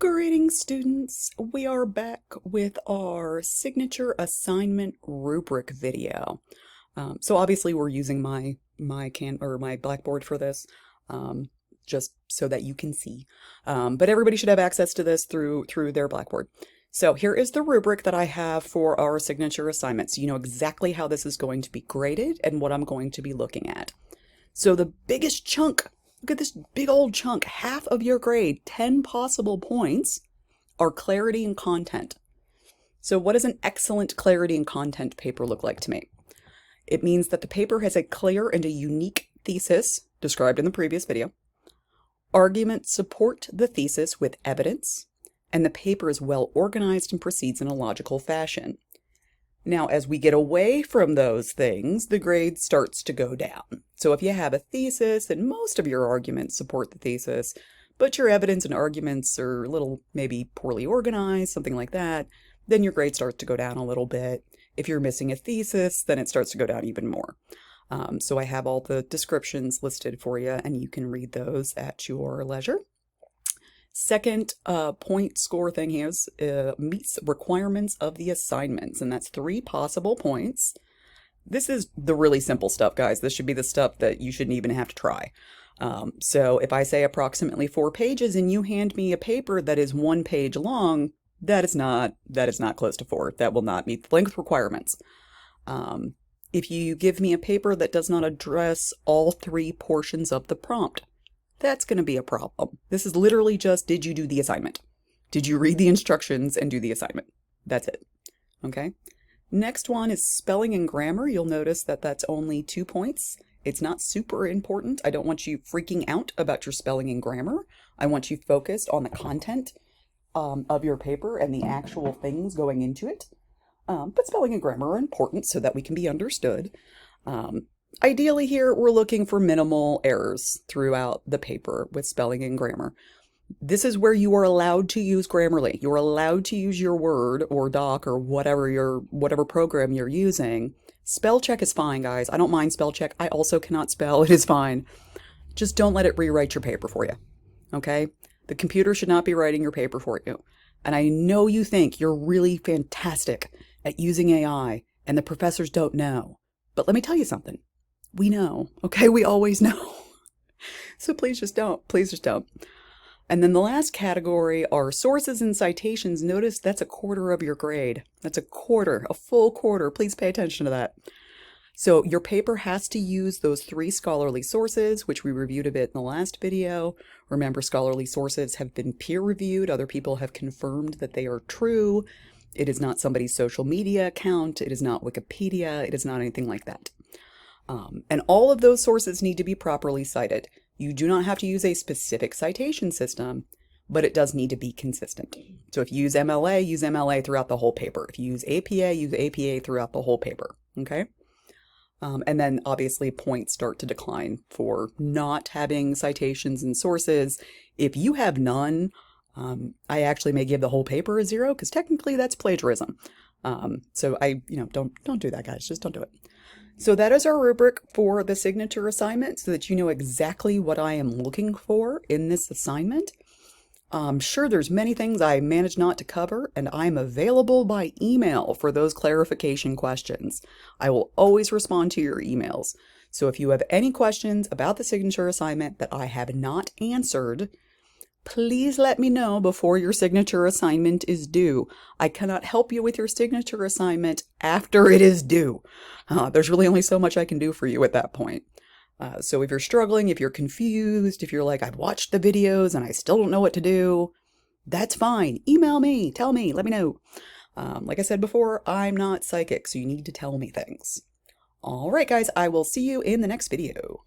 Greetings, students. We are back with our signature assignment rubric video. So obviously we're using my Blackboard for this, just so that you can see. But everybody should have access to this through their Blackboard. So here is the rubric that I have for our signature assignments. You know exactly how this is going to be graded and what I'm going to be looking at. So the biggest chunk, look at this big old chunk, half of your grade, 10 possible points, are clarity and content. So what does an excellent clarity and content paper look like to me? It means that the paper has a clear and a unique thesis, described in the previous video. Arguments support the thesis with evidence, and the paper is well organized and proceeds in a logical fashion. Now, as we get away from those things, the grade starts to go down. So if you have a thesis and most of your arguments support the thesis, but your evidence and arguments are a little maybe poorly organized, something like that, then your grade starts to go down a little bit. If you're missing a thesis, then it starts to go down even more. So I have all the descriptions listed for you, and you can read those at your leisure. Second point score thing here is meets requirements of the assignments, and that's 3 possible points. This is the really simple stuff, guys. This should be the stuff that you shouldn't even have to try. So if I say approximately 4 pages and you hand me a paper that is 1 page long, that is not close to 4. That will not meet the length requirements. If you give me a paper that does not address all 3 portions of the prompt, that's going to be a problem. This is literally just, did you do the assignment? Did you read the instructions and do the assignment? That's it. Okay. Next one is spelling and grammar. You'll notice that that's only 2 points. It's not super important. I don't want you freaking out about your spelling and grammar. I want you focused on the content of your paper and the actual things going into it. But spelling and grammar are important so that we can be understood. Ideally here, we're looking for minimal errors throughout the paper with spelling and grammar. This is where you are allowed to use Grammarly. You're allowed to use your Word or Doc or whatever program you're using. Spell check is fine, guys. I don't mind spell check. I also cannot spell. It is fine. Just don't let it rewrite your paper for you. Okay? The computer should not be writing your paper for you. And I know you think you're really fantastic at using AI and the professors don't know. But let me tell you something. We know, okay? We always know. So please just don't. Please just don't. And then the last category are sources and citations. Notice that's a quarter of your grade. That's a quarter, a full quarter. Please pay attention to that. So your paper has to use those 3 scholarly sources, which we reviewed a bit in the last video. Remember, scholarly sources have been peer-reviewed. Other people have confirmed that they are true. It is not somebody's social media account. It is not Wikipedia. It is not anything like that. And all of those sources need to be properly cited. You do not have to use a specific citation system, but it does need to be consistent. So if you use MLA throughout the whole paper. If you use APA throughout the whole paper, okay? And then obviously points start to decline for not having citations and sources. If you have none, I actually may give the whole paper a 0 because technically that's plagiarism. So don't do that, guys. Just don't do it. So that is our rubric for the signature assignment so that you know exactly what I am looking for in this assignment. I'm sure there's many things I managed not to cover, and I'm available by email for those clarification questions. I will always respond to your emails. So if you have any questions about the signature assignment that I have not answered, please let me know before your signature assignment is due. I cannot help you with your signature assignment after it is due. There's really only so much I can do for you at that point. So if you're struggling, if you're confused, if you're like, I've watched the videos and I still don't know what to do, that's fine. Email me, tell me, let me know. Like I said before, I'm not psychic, so you need to tell me things. All right, guys, I will see you in the next video.